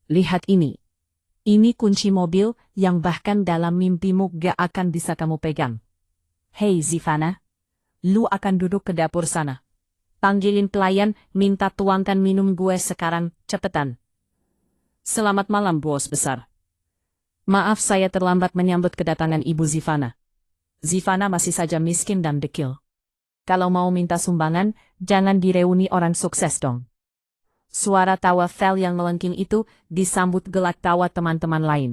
Lihat ini. Ini kunci mobil yang bahkan dalam mimpimu gak akan bisa kamu pegang. Hei Zivana, lu akan duduk ke dapur sana. Panggilin pelayan, minta tuangkan minum gue sekarang, cepetan. Selamat malam bos besar. Maaf saya terlambat menyambut kedatangan Ibu Zivana. Zivana masih saja miskin dan dekil. Kalau mau minta sumbangan, jangan di reuni orang sukses dong. Suara tawa Vel yang melengking itu disambut gelak tawa teman-teman lain.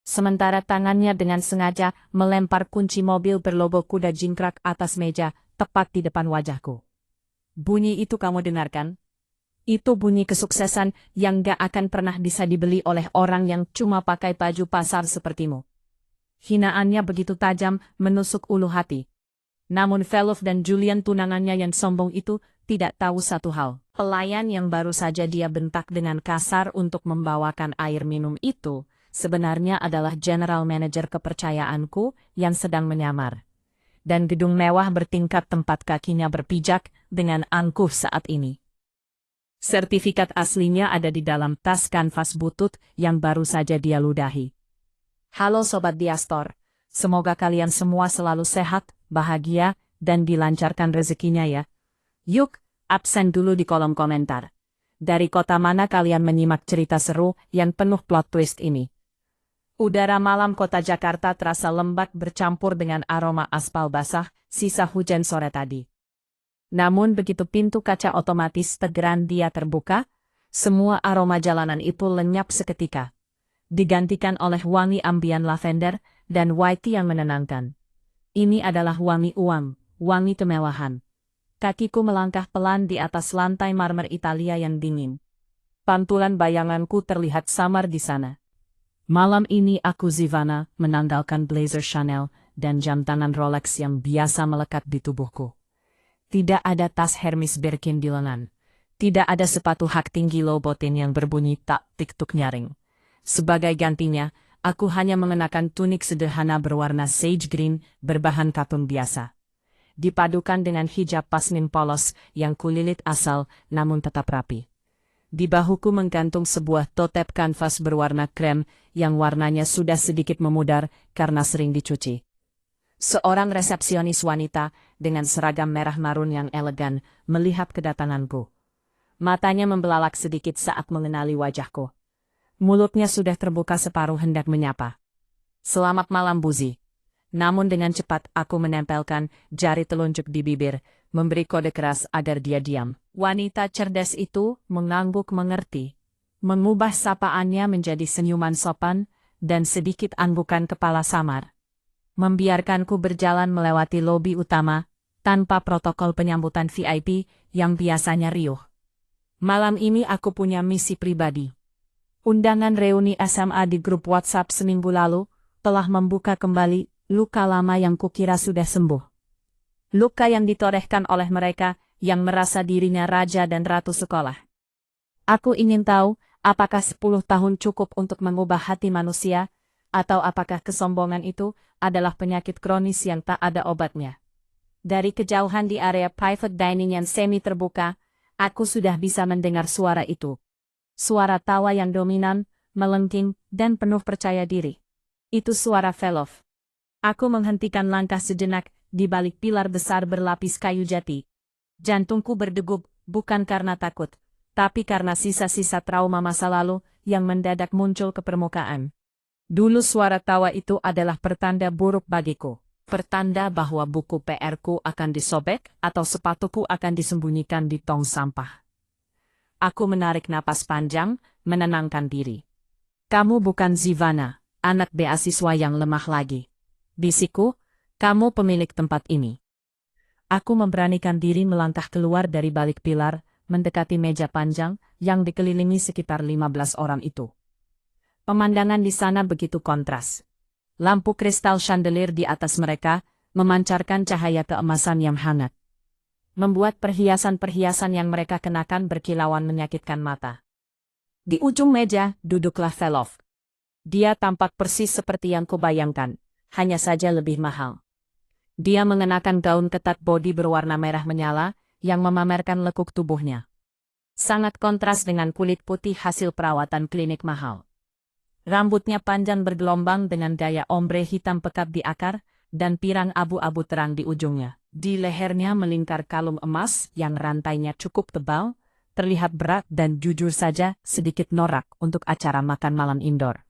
Sementara tangannya dengan sengaja melempar kunci mobil berlogo kuda jingkrak atas meja, tepat di depan wajahku. Bunyi itu kamu dengarkan? Itu bunyi kesuksesan yang gak akan pernah bisa dibeli oleh orang yang cuma pakai baju pasar sepertimu. Hinaannya begitu tajam menusuk ulu hati. Namun Velov dan Julian tunangannya yang sombong itu tidak tahu satu hal. Pelayan yang baru saja dia bentak dengan kasar untuk membawakan air minum itu, sebenarnya adalah general manager kepercayaanku yang sedang menyamar. Dan gedung mewah bertingkat tempat kakinya berpijak dengan angkuh saat ini. Sertifikat aslinya ada di dalam tas kanvas butut yang baru saja dia ludahi. Halo Sobat Diastor, semoga kalian semua selalu sehat, bahagia, dan dilancarkan rezekinya ya. Yuk, absen dulu di kolom komentar. Dari kota mana kalian menyimak cerita seru yang penuh plot twist ini? Udara malam kota Jakarta terasa lembab bercampur dengan aroma aspal basah, sisa hujan sore tadi. Namun begitu pintu kaca otomatis Tegeran dia terbuka, semua aroma jalanan itu lenyap seketika. Digantikan oleh wangi ambian lavender dan white tea yang menenangkan. Ini adalah wangi uang, wangi kemewahan. Kakiku melangkah pelan di atas lantai marmer Italia yang dingin. Pantulan bayanganku terlihat samar di sana. Malam ini aku Zivana menanggalkan blazer Chanel dan jam tangan Rolex yang biasa melekat di tubuhku. Tidak ada tas Hermes Birkin di lengan. Tidak ada sepatu hak tinggi Louboutin yang berbunyi tak tik-tuk nyaring. Sebagai gantinya, aku hanya mengenakan tunik sederhana berwarna sage green berbahan katun biasa. Dipadukan dengan hijab pasmin polos yang kulilit asal namun tetap rapi. Di bahuku menggantung sebuah totep kanvas berwarna krem yang warnanya sudah sedikit memudar karena sering dicuci. Seorang resepsionis wanita dengan seragam merah marun yang elegan melihat kedatanganku. Matanya membelalak sedikit saat mengenali wajahku. Mulutnya sudah terbuka separuh hendak menyapa. Selamat malam Buzi. Namun dengan cepat aku menempelkan jari telunjuk di bibir, memberi kode keras agar dia diam. Wanita cerdas itu mengangguk mengerti. Mengubah sapaannya menjadi senyuman sopan, dan sedikit anggukan kepala samar. Membiarkanku berjalan melewati lobi utama, tanpa protokol penyambutan VIP yang biasanya riuh. Malam ini aku punya misi pribadi. Undangan reuni SMA di grup WhatsApp seminggu lalu, telah membuka kembali luka lama yang kukira sudah sembuh. Luka yang ditorehkan oleh mereka yang merasa dirinya raja dan ratu sekolah. Aku ingin tahu, apakah 10 tahun cukup untuk mengubah hati manusia, atau apakah kesombongan itu adalah penyakit kronis yang tak ada obatnya. Dari kejauhan di area private dining yang semi terbuka, aku sudah bisa mendengar suara itu. Suara tawa yang dominan, melengking, dan penuh percaya diri. Itu suara Velov. Aku menghentikan langkah sejenak di balik pilar besar berlapis kayu jati. Jantungku berdegup, bukan karena takut, tapi karena sisa-sisa trauma masa lalu yang mendadak muncul ke permukaan. Dulu suara tawa itu adalah pertanda buruk bagiku. Pertanda bahwa buku PR-ku akan disobek atau sepatuku akan disembunyikan di tong sampah. Aku menarik napas panjang, menenangkan diri. Kamu bukan Zivana, anak beasiswa yang lemah lagi. Bisikku, kamu pemilik tempat ini. Aku memberanikan diri melangkah keluar dari balik pilar, mendekati meja panjang yang dikelilingi sekitar 15 orang itu. Pemandangan di sana begitu kontras. Lampu kristal chandelier di atas mereka memancarkan cahaya keemasan yang hangat. Membuat perhiasan-perhiasan yang mereka kenakan berkilauan menyakitkan mata. Di ujung meja duduklah Velov. Dia tampak persis seperti yang kubayangkan. Hanya saja lebih mahal. Dia mengenakan gaun ketat bodi berwarna merah menyala, yang memamerkan lekuk tubuhnya. Sangat kontras dengan kulit putih hasil perawatan klinik mahal. Rambutnya panjang bergelombang dengan gaya ombre hitam pekat di akar, dan pirang abu-abu terang di ujungnya. Di lehernya melingkar kalung emas yang rantainya cukup tebal, terlihat berat dan jujur saja sedikit norak untuk acara makan malam indoor.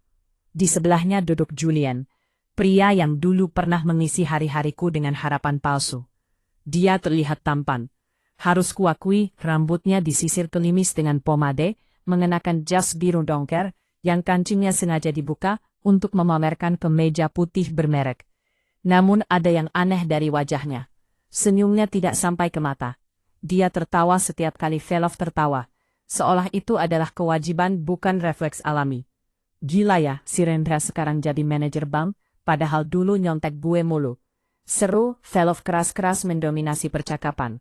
Di sebelahnya duduk Julian, pria yang dulu pernah mengisi hari-hariku dengan harapan palsu. Dia terlihat tampan. Harus kuakui, rambutnya disisir kelimis dengan pomade, mengenakan jas biru dongker, yang kancingnya sengaja dibuka untuk memamerkan kemeja putih bermerek. Namun ada yang aneh dari wajahnya. Senyumnya tidak sampai ke mata. Dia tertawa setiap kali Velov tertawa, seolah itu adalah kewajiban bukan refleks alami. Gila ya, si Rendra sekarang jadi manajer bank, padahal dulu nyontek gue mulu. Seru, Velov keras-keras mendominasi percakapan.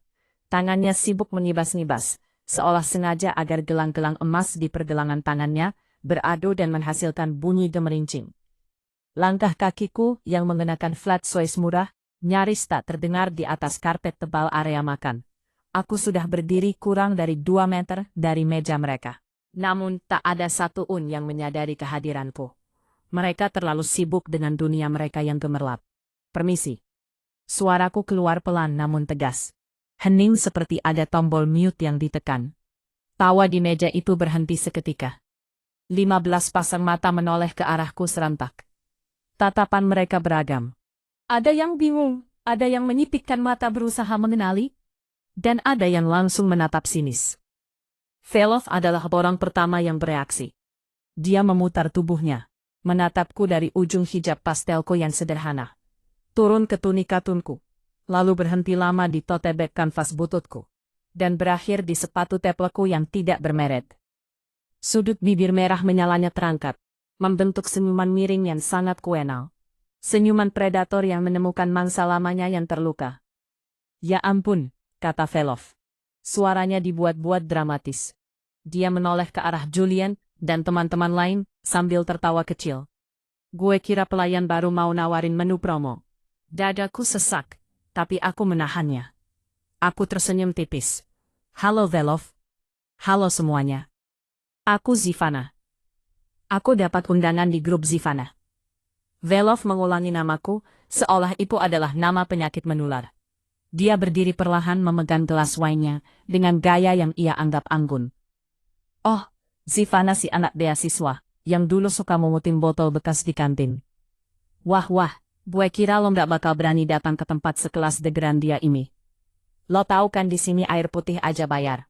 Tangannya sibuk menibas-nibas, seolah sengaja agar gelang-gelang emas di pergelangan tangannya beradu dan menghasilkan bunyi gemerincing. Langkah kakiku yang mengenakan flat soles murah, nyaris tak terdengar di atas karpet tebal area makan. Aku sudah berdiri kurang dari 2 meter dari meja mereka. Namun tak ada satu pun yang menyadari kehadiranku. Mereka terlalu sibuk dengan dunia mereka yang gemerlap. Permisi. Suaraku keluar pelan namun tegas. Hening seperti ada tombol mute yang ditekan. Tawa di meja itu berhenti seketika. 15 pasang mata menoleh ke arahku serentak. Tatapan mereka beragam. Ada yang bingung, ada yang menyipitkan mata berusaha mengenali, dan ada yang langsung menatap sinis. Velov adalah orang pertama yang bereaksi. Dia memutar tubuhnya, menatapku dari ujung hijab pastelku yang sederhana, turun ke tunik katunku, lalu berhenti lama di tote bag kanvas bututku, dan berakhir di sepatu tepleku yang tidak bermerek. Sudut bibir merah menyalanya terangkat, membentuk senyuman miring yang sangat kuenal. Senyuman predator yang menemukan mangsa lamanya yang terluka. Ya ampun, kata Velov. Suaranya dibuat-buat dramatis. Dia menoleh ke arah Julian dan teman-teman lain sambil tertawa kecil. Gue kira pelayan baru mau nawarin menu promo. Dadaku sesak. Tapi aku menahannya. Aku tersenyum tipis. Halo Velov. Halo semuanya. Aku Zivana. Aku dapat undangan di grup Zivana. Velov mengulangi namaku, seolah itu adalah nama penyakit menular. Dia berdiri perlahan memegang gelas wine-nya dengan gaya yang ia anggap anggun. Oh, Zivana si anak beasiswa, yang dulu suka memutin botol bekas di kantin. Wah. Gue kira lo nggak bakal berani datang ke tempat sekelas The Grandia ini. Lo tahu kan di sini air putih aja bayar.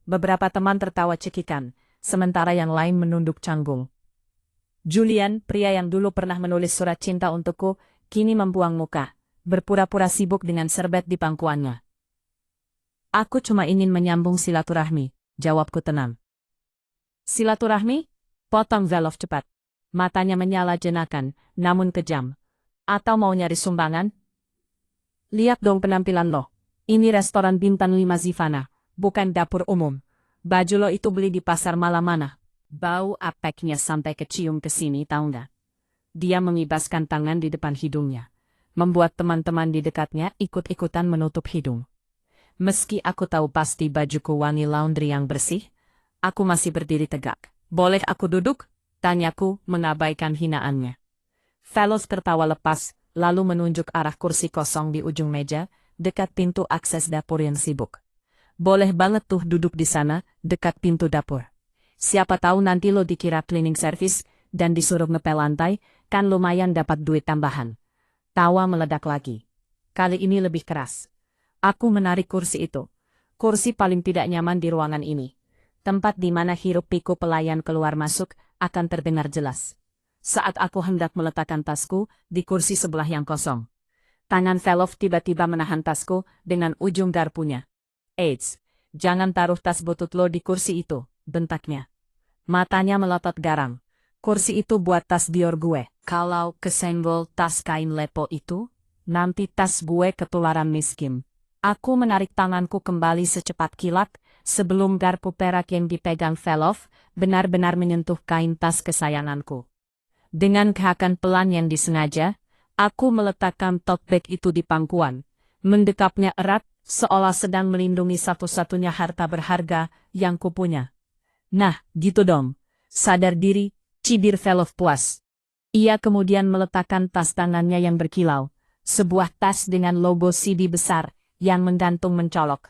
Beberapa teman tertawa cekikan, sementara yang lain menunduk canggung. Julian, pria yang dulu pernah menulis surat cinta untukku, kini membuang muka, berpura-pura sibuk dengan serbet di pangkuannya. Aku cuma ingin menyambung silaturahmi, jawabku tenang. Silaturahmi? Potong Velov cepat. Matanya menyala jenakan, namun kejam. Atau mau nyari sumbangan? Lihat dong penampilan lo. Ini restoran bintang 5 Zivana, bukan dapur umum. Baju lo itu beli di pasar malam mana? Bau apeknya sampai kecium ke sini, tahu nggak? Dia mengibaskan tangan di depan hidungnya, membuat teman-teman di dekatnya ikut-ikutan menutup hidung. Meski aku tahu pasti bajuku wangi laundry yang bersih, aku masih berdiri tegak. Boleh aku duduk? Tanyaku mengabaikan hinaannya. Velov tertawa lepas, lalu menunjuk arah kursi kosong di ujung meja, dekat pintu akses dapur yang sibuk. Boleh banget tuh duduk di sana, dekat pintu dapur. Siapa tahu nanti lo dikira cleaning service, dan disuruh ngepel lantai, kan lumayan dapat duit tambahan. Tawa meledak lagi. Kali ini lebih keras. Aku menarik kursi itu. Kursi paling tidak nyaman di ruangan ini. Tempat di mana hiruk-pikuk pelayan keluar masuk akan terdengar jelas. Saat aku hendak meletakkan tasku di kursi sebelah yang kosong, tangan Velov tiba-tiba menahan tasku dengan ujung garpunya. Eits, jangan taruh tas butut lo di kursi itu, bentaknya. Matanya melotot garang. Kursi itu buat tas Dior gue. Kalau kesenggol tas kain lepo itu, nanti tas gue ketularan miskin. Aku menarik tanganku kembali secepat kilat, sebelum garpu perak yang dipegang Velov benar-benar menyentuh kain tas kesayanganku. Dengan gehakan pelan yang disengaja, aku meletakkan tote bag itu di pangkuan, mendekapnya erat, seolah sedang melindungi satu-satunya harta berharga yang kupunya. Nah, gitu dong. Sadar diri, cibir Velov puas. Ia kemudian meletakkan tas tangannya yang berkilau, sebuah tas dengan logo CD besar yang menggantung mencolok.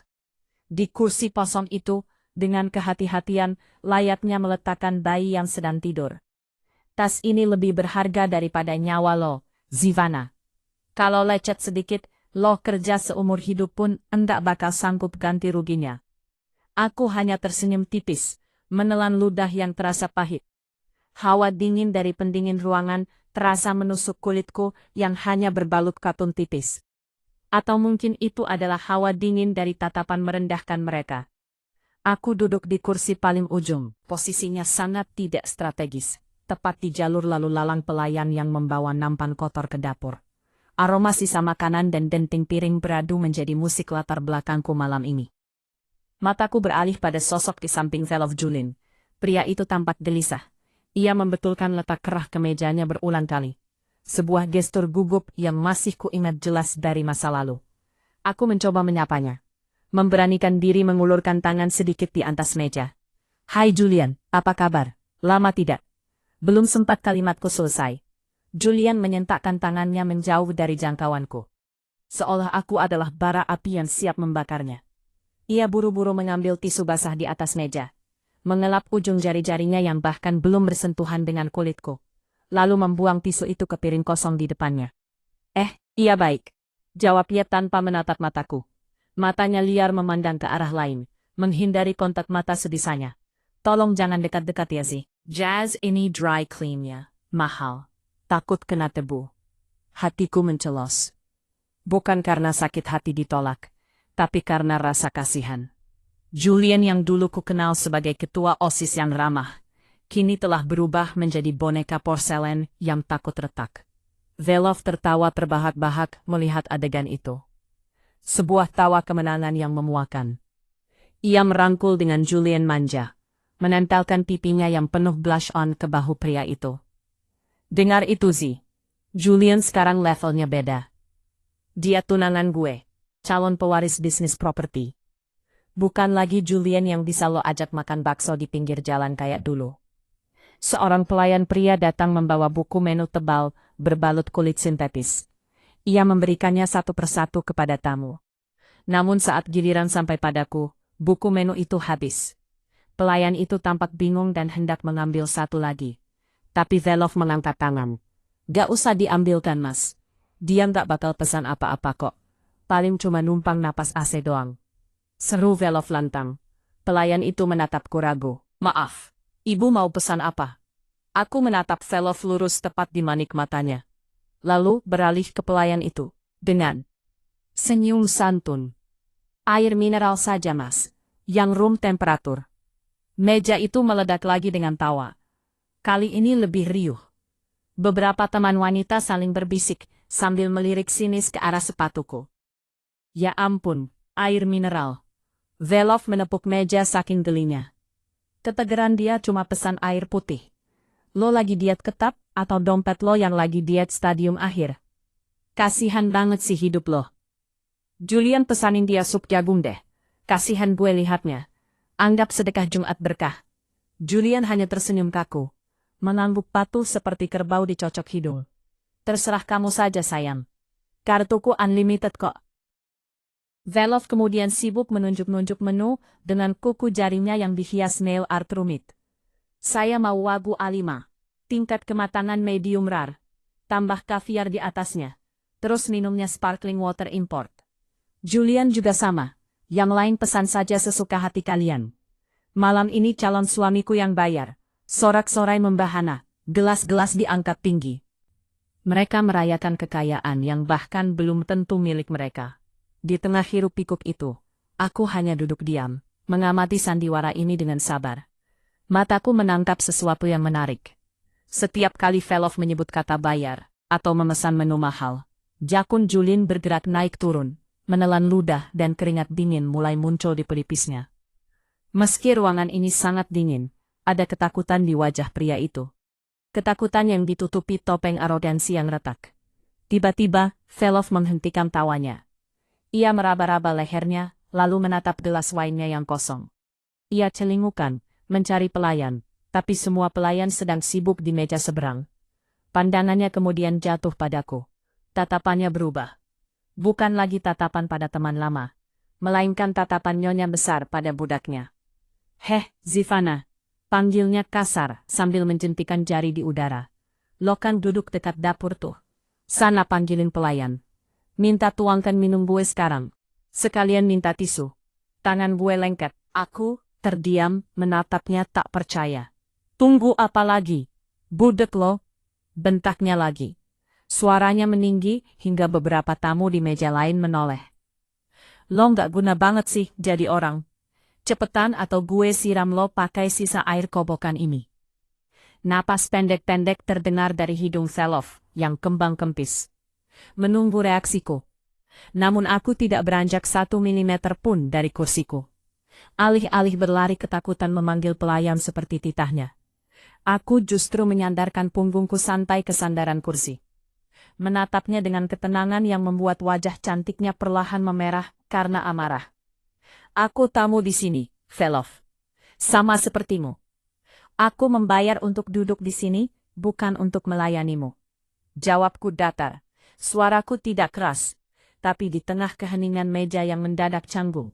Di kursi kosong itu, dengan kehati-hatian, layaknya meletakkan bayi yang sedang tidur. Tas ini lebih berharga daripada nyawa lo, Zivana. Kalau lecet sedikit, lo kerja seumur hidup pun enggak bakal sanggup ganti ruginya. Aku hanya tersenyum tipis, menelan ludah yang terasa pahit. Hawa dingin dari pendingin ruangan terasa menusuk kulitku yang hanya berbalut katun tipis. Atau mungkin itu adalah hawa dingin dari tatapan merendahkan mereka. Aku duduk di kursi paling ujung, posisinya sangat tidak strategis, tepat di jalur lalu lalang pelayan yang membawa nampan kotor ke dapur. Aroma sisa makanan dan denting piring beradu menjadi musik latar belakangku malam ini. Mataku beralih pada sosok di samping Velov Julin. Pria itu tampak gelisah. Ia membetulkan letak kerah kemejanya berulang kali. Sebuah gestur gugup yang masih kuingat jelas dari masa lalu. Aku mencoba menyapanya. Memberanikan diri mengulurkan tangan sedikit di atas meja. Hai Julian, apa kabar? Lama tidak. Belum sempat kalimatku selesai. Julian menyentakkan tangannya menjauh dari jangkauanku. Seolah aku adalah bara api yang siap membakarnya. Ia buru-buru mengambil tisu basah di atas meja. Mengelap ujung jari-jarinya yang bahkan belum bersentuhan dengan kulitku. Lalu membuang tisu itu ke piring kosong di depannya. Iya baik. Jawab ia tanpa menatap mataku. Matanya liar memandang ke arah lain, menghindari kontak mata sedisanya. Tolong jangan dekat-dekat ya sih. Jazz ini dry clean-nya. Mahal. Takut kena tebu. Hatiku mencelos. Bukan karena sakit hati ditolak, tapi karena rasa kasihan. Julian yang dulu ku kenal sebagai ketua OSIS yang ramah, kini telah berubah menjadi boneka porselen yang takut retak. Velov tertawa terbahak-bahak melihat adegan itu. Sebuah tawa kemenangan yang memuakan. Ia merangkul dengan Julian manja, menempelkan pipinya yang penuh blush on ke bahu pria itu. Dengar itu Zi. Julian sekarang levelnya beda. Dia tunangan gue, calon pewaris bisnis properti. Bukan lagi Julian yang bisa lo ajak makan bakso di pinggir jalan kayak dulu. Seorang pelayan pria datang membawa buku menu tebal berbalut kulit sintetis. Ia memberikannya satu persatu kepada tamu. Namun saat giliran sampai padaku, buku menu itu habis. Pelayan itu tampak bingung dan hendak mengambil satu lagi. Tapi Velov mengangkat tangan. Gak usah diambilkan mas. Dia gak bakal pesan apa-apa kok. Paling cuma numpang napas AC doang. Seru Velov lantang. Pelayan itu menatapku ragu. Maaf, ibu mau pesan apa? Aku menatap Velov lurus tepat di manik matanya. Lalu beralih ke pelayan itu. Dengan senyum santun. Air mineral saja mas. Yang room temperatur. Meja itu meledak lagi dengan tawa. Kali ini lebih riuh. Beberapa teman wanita saling berbisik sambil melirik sinis ke arah sepatuku. Ya ampun, air mineral. Velov menepuk meja saking gelinya. Ketegeran dia cuma pesan air putih. Lo lagi diet ketat atau dompet lo yang lagi diet stadium akhir? Kasihan banget sih hidup lo. Julian pesanin dia sup jagung deh. Kasihan gue lihatnya. Anggap sedekah Jumat berkah. Julian hanya tersenyum kaku. Mengangguk patuh seperti kerbau dicocok hidung. Terserah kamu saja sayang. Kartuku unlimited kok. Velov kemudian sibuk menunjuk-nunjuk menu dengan kuku jarinya yang dihias nail art rumit. Saya mau wagu A5, tingkat kematangan medium rare, tambah kaviar di atasnya, terus minumnya sparkling water import. Julian juga sama, yang lain pesan saja sesuka hati kalian. Malam ini calon suamiku yang bayar, sorak-sorai membahana, gelas-gelas diangkat tinggi. Mereka merayakan kekayaan yang bahkan belum tentu milik mereka. Di tengah hiruk pikuk itu, aku hanya duduk diam, mengamati sandiwara ini dengan sabar. Mataku menangkap sesuatu yang menarik. Setiap kali Velov menyebut kata bayar, atau memesan menu mahal, jakun Julin bergerak naik turun, menelan ludah dan keringat dingin mulai muncul di pelipisnya. Meski ruangan ini sangat dingin, ada ketakutan di wajah pria itu. Ketakutan yang ditutupi topeng arogansi yang retak. Tiba-tiba, Velov menghentikan tawanya. Ia meraba-raba lehernya, lalu menatap gelas wine-nya yang kosong. Ia celingukan, mencari pelayan, tapi semua pelayan sedang sibuk di meja seberang. Pandangannya kemudian jatuh padaku. Tatapannya berubah. Bukan lagi tatapan pada teman lama, melainkan tatapan nyonya besar pada budaknya. "Heh, Zivana," panggilnya kasar sambil menjentikan jari di udara. "Lo kan duduk dekat dapur tuh. Sana panggilin pelayan. Minta tuangkan minum gue sekarang. Sekalian minta tisu." Tangan gue lengket. Aku terdiam, menatapnya tak percaya. "Tunggu apa lagi? Budek lo!" bentaknya lagi. Suaranya meninggi hingga beberapa tamu di meja lain menoleh. "Lo nggak guna banget sih jadi orang. Cepetan atau gue siram lo pakai sisa air kobokan ini." Napas pendek-pendek terdengar dari hidung Velov yang kembang kempis. Menunggu reaksiku. Namun aku tidak beranjak 1 milimeter pun dari kursiku. Alih-alih berlari ketakutan memanggil pelayan seperti titahnya, aku justru menyandarkan punggungku santai ke sandaran kursi. Menatapnya dengan ketenangan yang membuat wajah cantiknya perlahan memerah karena amarah. "Aku tamu di sini, Velov. Sama sepertimu. Aku membayar untuk duduk di sini, bukan untuk melayanimu." Jawabku datar. Suaraku tidak keras, tapi di tengah keheningan meja yang mendadak canggung,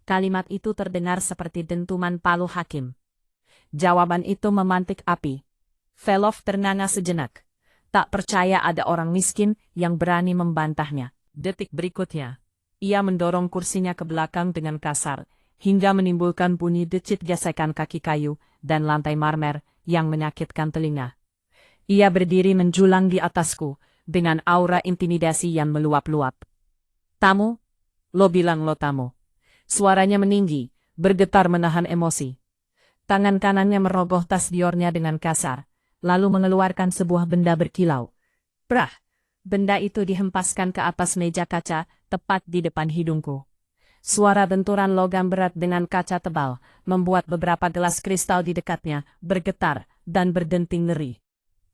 kalimat itu terdengar seperti dentuman palu hakim. Jawaban itu memantik api. Velov ternganga sejenak. Tak percaya ada orang miskin yang berani membantahnya. Detik berikutnya, ia mendorong kursinya ke belakang dengan kasar, hingga menimbulkan bunyi decit gesekan kaki kayu dan lantai marmer yang menyakitkan telinga. Ia berdiri menjulang di atasku, dengan aura intimidasi yang meluap-luap. "Tamu? Lo bilang lo tamu." Suaranya meninggi, bergetar menahan emosi. Tangan kanannya merogoh tas Diornya dengan kasar, lalu mengeluarkan sebuah benda berkilau. Prah! Benda itu dihempaskan ke atas meja kaca, tepat di depan hidungku. Suara benturan logam berat dengan kaca tebal, membuat beberapa gelas kristal di dekatnya bergetar dan berdenting ngeri.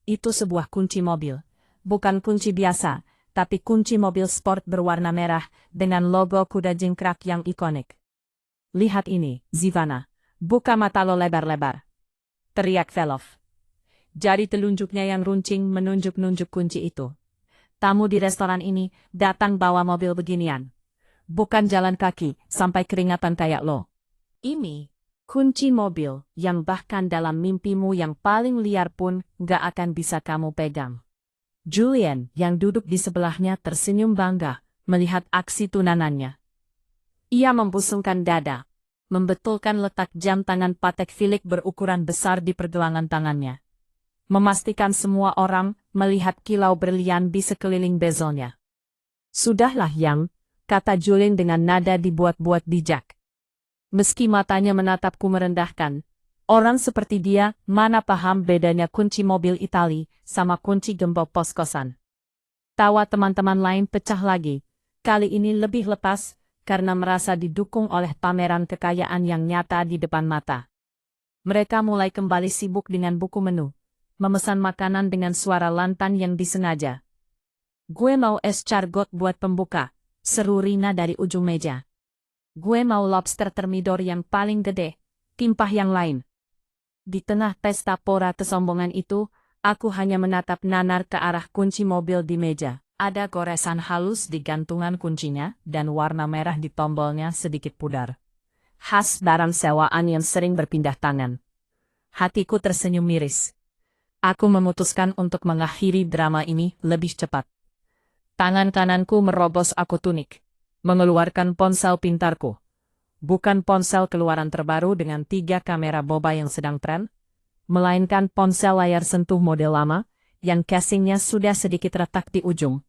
Itu sebuah kunci mobil. Bukan kunci biasa, tapi kunci mobil sport berwarna merah dengan logo kuda jingkrak yang ikonik. "Lihat ini, Zivana. Buka mata lo lebar-lebar," teriak Velov. Jari telunjuknya yang runcing menunjuk-nunjuk kunci itu. "Tamu di restoran ini datang bawa mobil beginian. Bukan jalan kaki sampai keringatan kayak lo. Ini kunci mobil yang bahkan dalam mimpimu yang paling liar pun gak akan bisa kamu pegang." Julian yang duduk di sebelahnya tersenyum bangga melihat aksi tunanannya. Ia membusungkan dada, membetulkan letak jam tangan Patek Philippe berukuran besar di pergelangan tangannya. Memastikan semua orang melihat kilau berlian di sekeliling bezelnya. "Sudahlah Yang," kata Julian dengan nada dibuat-buat bijak. Meski matanya menatapku merendahkan, orang seperti dia mana paham bedanya kunci mobil Itali sama kunci gembok pos-kosan. Tawa teman-teman lain pecah lagi, kali ini lebih lepas karena merasa didukung oleh pameran kekayaan yang nyata di depan mata. Mereka mulai kembali sibuk dengan buku menu, memesan makanan dengan suara lantang yang disengaja. "Gue mau escargot buat pembuka," seru Rina dari ujung meja. "Gue mau lobster termidor yang paling gede," timpah yang lain. Di tengah pesta pora kesombongan itu, aku hanya menatap nanar ke arah kunci mobil di meja. Ada goresan halus di gantungan kuncinya dan warna merah di tombolnya sedikit pudar. Khas barang sewaan yang sering berpindah tangan. Hatiku tersenyum miris. Aku memutuskan untuk mengakhiri drama ini lebih cepat. Tangan kananku merobos aku tunik, mengeluarkan ponsel pintarku. Bukan ponsel keluaran terbaru dengan 3 kamera boba yang sedang tren, melainkan ponsel layar sentuh model lama, yang casingnya sudah sedikit retak di ujung.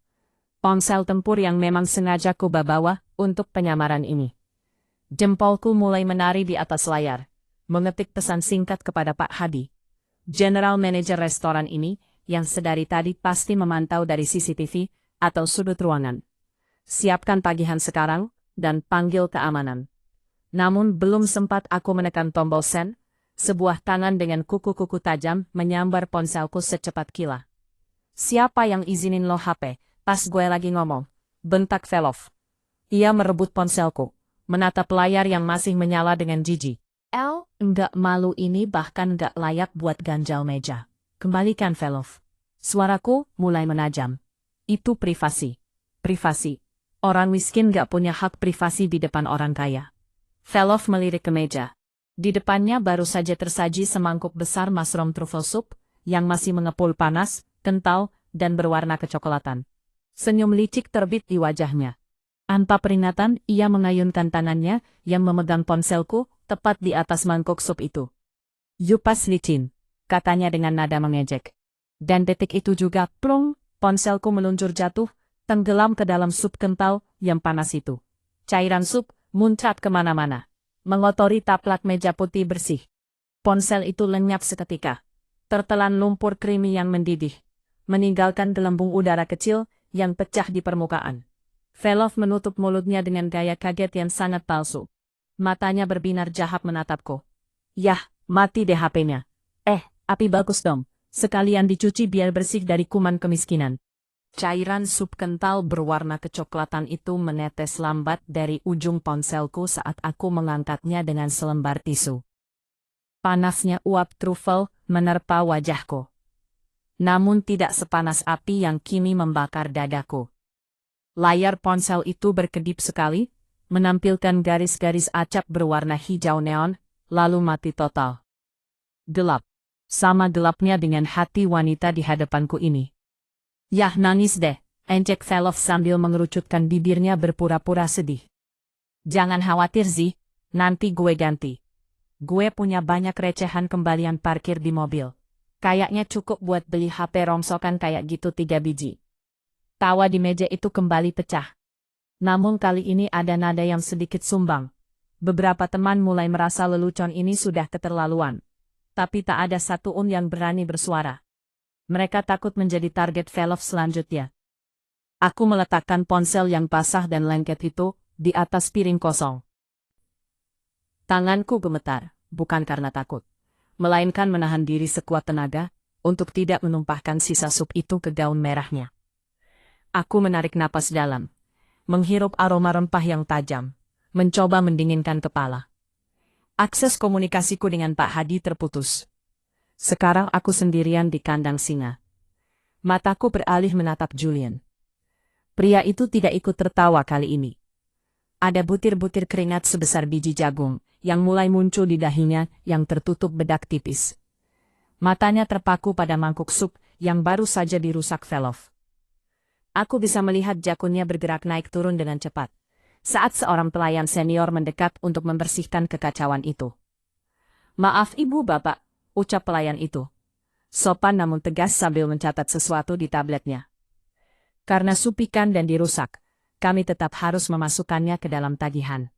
Ponsel tempur yang memang sengaja ku bawa untuk penyamaran ini. Jempolku mulai menari di atas layar, mengetik pesan singkat kepada Pak Hadi, General Manager restoran ini, yang sedari tadi pasti memantau dari CCTV atau sudut ruangan. "Siapkan tagihan sekarang, dan panggil keamanan." Namun belum sempat aku menekan tombol send, sebuah tangan dengan kuku-kuku tajam menyambar ponselku secepat kilat. "Siapa yang izinin lo HP, pas gue lagi ngomong?" bentak Velov. Ia merebut ponselku, menatap layar yang masih menyala dengan jijik. Enggak malu ini bahkan enggak layak buat ganjal meja. Kembalikan Velov. Suaraku mulai menajam. Itu privasi. Privasi. Orang miskin enggak punya hak privasi di depan orang kaya. Velov melirik ke meja. Di depannya baru saja tersaji semangkuk besar mushroom truffle soup, yang masih mengepul panas, kental, dan berwarna kecoklatan. Senyum licik terbit di wajahnya. Tanpa peringatan, ia mengayunkan tangannya yang memegang ponselku tepat di atas mangkuk sup itu. "Yupas licin," katanya dengan nada mengejek. Dan detik itu juga, plong, ponselku meluncur jatuh, tenggelam ke dalam sup kental yang panas itu. Cairan sup muncrat kemana-mana, mengotori taplak meja putih bersih. Ponsel itu lenyap seketika, tertelan lumpur krimi yang mendidih, meninggalkan gelembung udara kecil yang pecah di permukaan. Velov menutup mulutnya dengan gaya kaget yang sangat palsu. Matanya berbinar jahat menatapku. "Yah, mati deh HP-nya. Api bagus dong. Sekalian dicuci biar bersih dari kuman kemiskinan." Cairan sup kental berwarna kecoklatan itu menetes lambat dari ujung ponselku saat aku mengangkatnya dengan selembar tisu. Panasnya uap trufel menerpa wajahku. Namun tidak sepanas api yang kini membakar dadaku. Layar ponsel itu berkedip sekali, menampilkan garis-garis acap berwarna hijau neon, lalu mati total. Gelap. Sama gelapnya dengan hati wanita di hadapanku ini. "Yah, nangis deh," encek Velov sambil mengerucutkan bibirnya berpura-pura sedih. "Jangan khawatir Zi, nanti gue ganti. Gue punya banyak recehan kembalian parkir di mobil. Kayaknya cukup buat beli HP rongsokan kayak gitu 3 biji." Tawa di meja itu kembali pecah. Namun kali ini ada nada yang sedikit sumbang. Beberapa teman mulai merasa lelucon ini sudah keterlaluan. Tapi tak ada satu yang berani bersuara. Mereka takut menjadi target Velov selanjutnya. Aku meletakkan ponsel yang basah dan lengket itu di atas piring kosong. Tanganku gemetar, bukan karena takut, melainkan menahan diri sekuat tenaga untuk tidak menumpahkan sisa sup itu ke gaun merahnya. Aku menarik napas dalam, menghirup aroma rempah yang tajam, mencoba mendinginkan kepala. Akses komunikasiku dengan Pak Hadi terputus. Sekarang aku sendirian di kandang singa. Mataku beralih menatap Julian. Pria itu tidak ikut tertawa kali ini. Ada butir-butir keringat sebesar biji jagung yang mulai muncul di dahinya yang tertutup bedak tipis. Matanya terpaku pada mangkuk sup yang baru saja dirusak Velov. Aku bisa melihat jakunnya bergerak naik turun dengan cepat, saat seorang pelayan senior mendekat untuk membersihkan kekacauan itu. "Maaf ibu bapak," ucap pelayan itu. Sopan namun tegas sambil mencatat sesuatu di tabletnya. "Karena sup ikan dan dirusak, kami tetap harus memasukkannya ke dalam tagihan.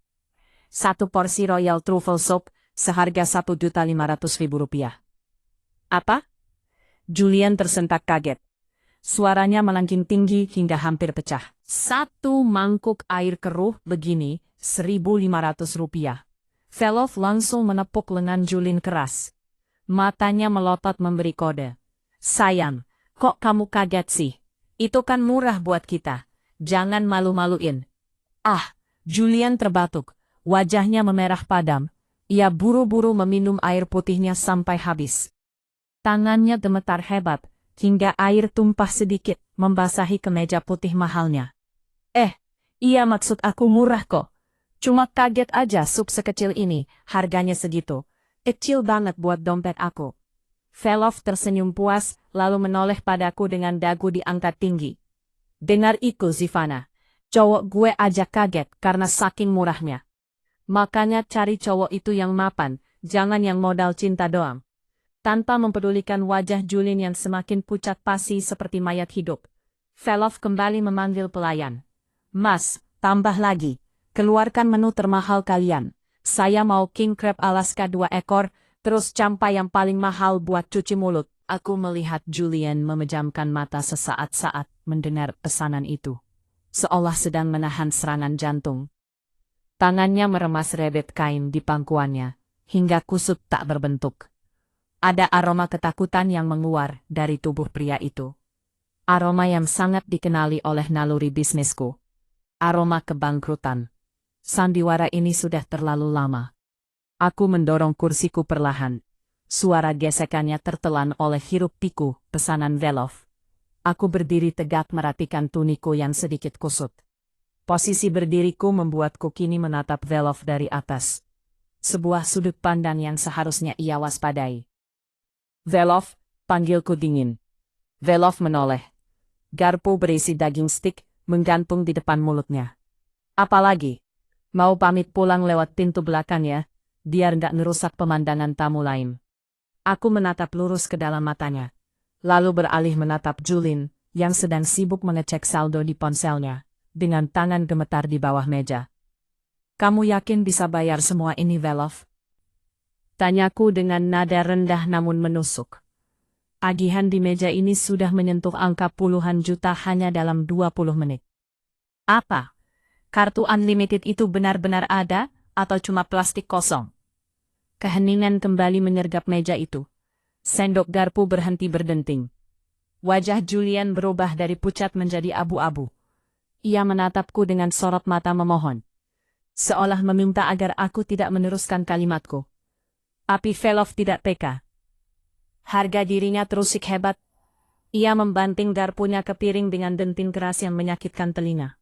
1 porsi Royal Truffle Soup seharga Rp1.500.000. "Apa?" Julian tersentak kaget. Suaranya melengking tinggi hingga hampir pecah. 1 mangkuk air keruh begini, Rp1.500. Velov langsung menepuk lengan Julian keras. Matanya melotot memberi kode. "Sayang, kok kamu kaget sih? Itu kan murah buat kita. Jangan malu-maluin." Julian terbatuk. Wajahnya memerah padam. Ia buru-buru meminum air putihnya sampai habis. Tangannya gemetar hebat, hingga air tumpah sedikit, membasahi kemeja putih mahalnya. Iya maksud aku murah kok. Cuma kaget aja sup sekecil ini, harganya segitu. Kecil banget buat dompet aku." Velov tersenyum puas, lalu menoleh padaku dengan dagu diangkat tinggi. "Dengar iku Zivana, cowok gue aja kaget karena saking murahnya. Makanya cari cowok itu yang mapan, jangan yang modal cinta doang." Tanpa mempedulikan wajah Julian yang semakin pucat pasi seperti mayat hidup, Velov kembali memanggil pelayan. "Mas, tambah lagi. Keluarkan menu termahal kalian. Saya mau king crab Alaska 2 ekor, terus campai yang paling mahal buat cuci mulut." Aku melihat Julian memejamkan mata sesaat saat mendengar pesanan itu, seolah sedang menahan serangan jantung. Tangannya meremas rebet kain di pangkuannya, hingga kusut tak berbentuk. Ada aroma ketakutan yang menguar dari tubuh pria itu. Aroma yang sangat dikenali oleh naluri bisnisku. aroma kebangkrutan. Sandiwara ini sudah terlalu lama. Aku mendorong kursiku perlahan. Suara gesekannya tertelan oleh hiruk-pikuk pesanan Velov. Aku berdiri tegak meratikan tuniku yang sedikit kusut. Posisi berdiriku membuatku kini menatap Velov dari atas. Sebuah sudut pandang yang seharusnya ia waspadai. Velov, panggilku dingin. Velov menoleh. Garpu berisi daging stik menggantung di depan mulutnya. Apalagi? Mau pamit pulang lewat pintu belakang ya, biar nggak ngerusak pemandangan tamu lain. Aku menatap lurus ke dalam matanya. Lalu beralih menatap Julin, yang sedang sibuk mengecek saldo di ponselnya, dengan tangan gemetar di bawah meja. Kamu yakin bisa bayar semua ini, Velov? Tanyaku dengan nada rendah namun menusuk. Agihan di meja ini sudah menyentuh angka puluhan juta hanya dalam 20 menit. Apa? Kartu unlimited itu benar-benar ada, atau cuma plastik kosong? Keheningan kembali menyergap meja itu. Sendok garpu berhenti berdenting. Wajah Julian berubah dari pucat menjadi abu-abu. Ia menatapku dengan sorot mata memohon. Seolah meminta agar aku tidak meneruskan kalimatku. Tapi Velov tidak peka. Harga dirinya terusik hebat. Ia membanting garpunya ke piring dengan denting keras yang menyakitkan telinga.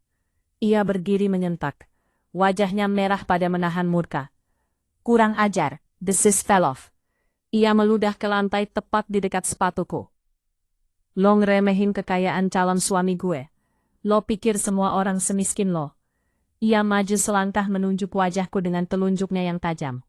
Ia berdiri menyentak. Wajahnya merah pada menahan murka. Kurang ajar, desis Velov. Ia meludah ke lantai tepat di dekat sepatuku. Lo ngeremehin kekayaan calon suami gue. Lo pikir semua orang semiskin lo. Ia maju selangkah menunjuk wajahku dengan telunjuknya yang tajam.